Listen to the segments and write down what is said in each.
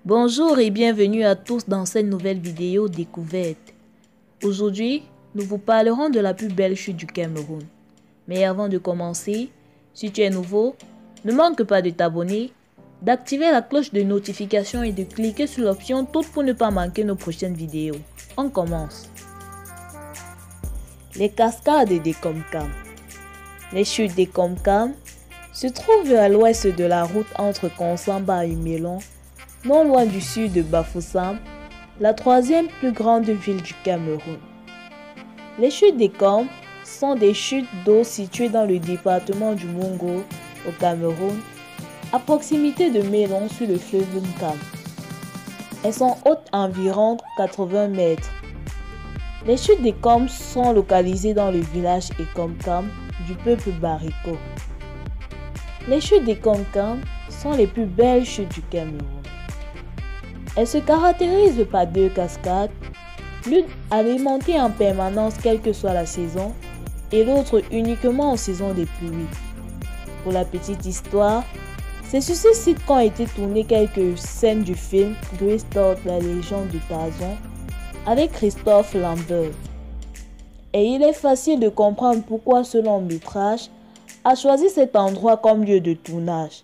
Bonjour et bienvenue à tous dans cette nouvelle vidéo découverte. Aujourd'hui, nous vous parlerons de la plus belle chute du Cameroun. Mais avant de commencer, si tu es nouveau, ne manque pas de t'abonner, d'activer la cloche de notification et de cliquer sur l'option toutes pour ne pas manquer nos prochaines vidéos. On commence. Les cascades des Komkam. Les chutes des Komkam se trouvent à l'ouest de la route entre Konsamba et Mélon, non loin du sud de Bafoussam, la troisième plus grande ville du Cameroun. Les chutes des Kom sont des chutes d'eau situées dans le département du Mungo, au Cameroun, à proximité de Mélon sur le fleuve Nkam. Elles sont hautes environ 80 mètres. Les chutes des Kom sont localisées dans le village Ekomkam du peuple Bariko. Les chutes des Komkam sont les plus belles chutes du Cameroun. Elles se caractérisent par deux cascades, l'une alimentée en permanence quelle que soit la saison et l'autre uniquement en saison des pluies. Pour la petite histoire, c'est sur ce site qu'ont été tournées quelques scènes du film Greystoke, la légende de Tarzan avec Christophe Lambert. Et il est facile de comprendre pourquoi ce long métrage a choisi cet endroit comme lieu de tournage.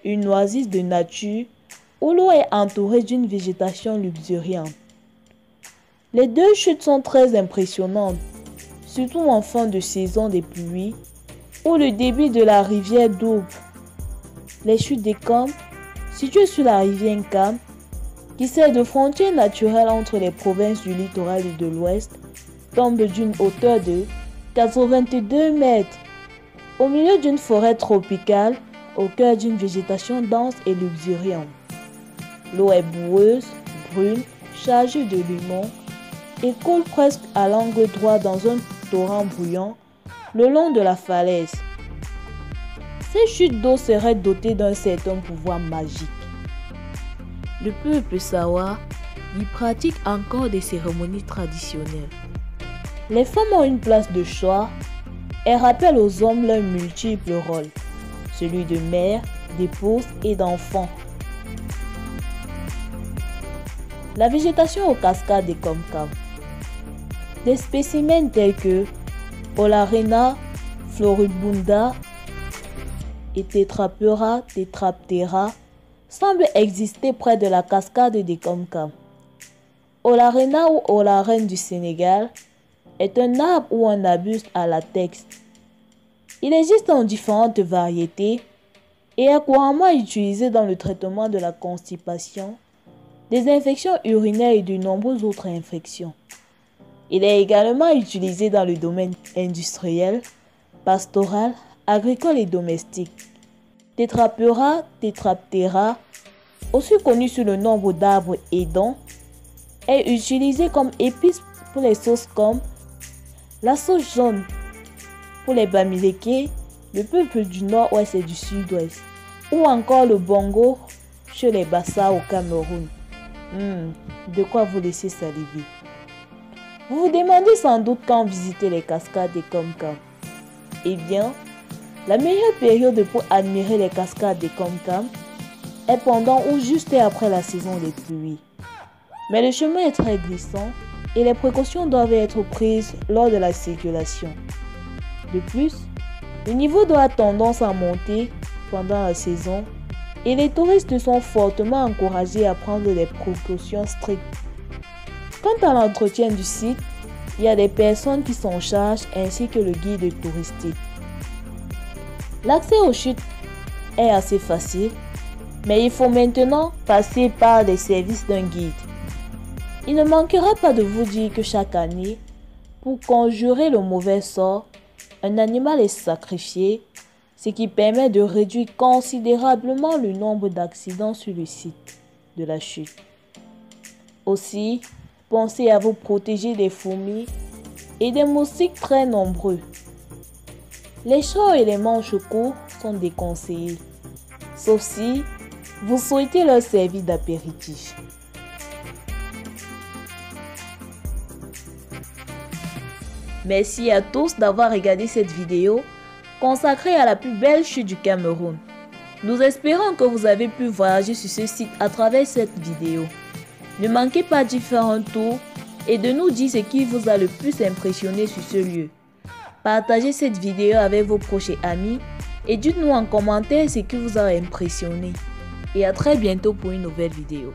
Une oasis de nature où l'eau est entourée d'une végétation luxuriante. Les deux chutes sont très impressionnantes, surtout en fin de saison des pluies, où le débit de la rivière double. Les chutes des Kom, situées sur la rivière Nkam, qui sert de frontière naturelle entre les provinces du littoral et de l'ouest, tombent d'une hauteur de 82 mètres, au milieu d'une forêt tropicale, au cœur d'une végétation dense et luxuriante. L'eau est boueuse, brune, chargée de limon et coule presque à l'angle droit dans un torrent bouillant le long de la falaise. Ces chutes d'eau seraient dotées d'un certain pouvoir magique. Le peuple Sawa y pratique encore des cérémonies traditionnelles. Les femmes ont une place de choix et rappellent aux hommes leurs multiples rôles, celui de mère, d'épouse et d'enfant. La végétation aux cascades des Komkam. Des spécimens tels que Olarena, Floribunda et Tetrapura tetraptera semblent exister près de la cascade des Komkam. Olarena ou Olarène du Sénégal est un arbre ou un arbuste à latex. Il existe en différentes variétés et est couramment utilisé dans le traitement de la constipation, des infections urinaires et de nombreuses autres infections. Il est également utilisé dans le domaine industriel, pastoral, agricole et domestique. Tetrapura tetraptera, aussi connu sous le nom d'arbre aidant, est utilisé comme épice pour les sauces comme la sauce jaune pour les bamileke, le peuple du nord-ouest et du sud-ouest, ou encore le bongo chez les Bassa au Cameroun. De quoi vous laisser saliver. Vous vous demandez sans doute quand visiter les cascades des Komkam. Eh bien, la meilleure période pour admirer les cascades des Komkam est pendant ou juste après la saison des pluies. Mais le chemin est très glissant et les précautions doivent être prises lors de la circulation. De plus, le niveau doit avoir tendance à monter pendant la saison et les touristes sont fortement encouragés à prendre des précautions strictes. Quant à l'entretien du site, il y a des personnes qui s'en chargent ainsi que le guide touristique. L'accès aux chutes est assez facile, mais il faut maintenant passer par les services d'un guide. Il ne manquera pas de vous dire que chaque année, pour conjurer le mauvais sort, un animal est sacrifié, ce qui permet de réduire considérablement le nombre d'accidents sur le site de la chute. Aussi, pensez à vous protéger des fourmis et des moustiques très nombreux. Les shorts et les manches courts sont déconseillés, sauf si vous souhaitez leur servir d'apéritif. Merci à tous d'avoir regardé cette vidéo consacrée à la plus belle chute du Cameroun. Nous espérons que vous avez pu voyager sur ce site à travers cette vidéo. Ne manquez pas d'y faire un tour et de nous dire ce qui vous a le plus impressionné sur ce lieu. Partagez cette vidéo avec vos proches et amis et dites-nous en commentaire ce qui vous a impressionné. Et à très bientôt pour une nouvelle vidéo.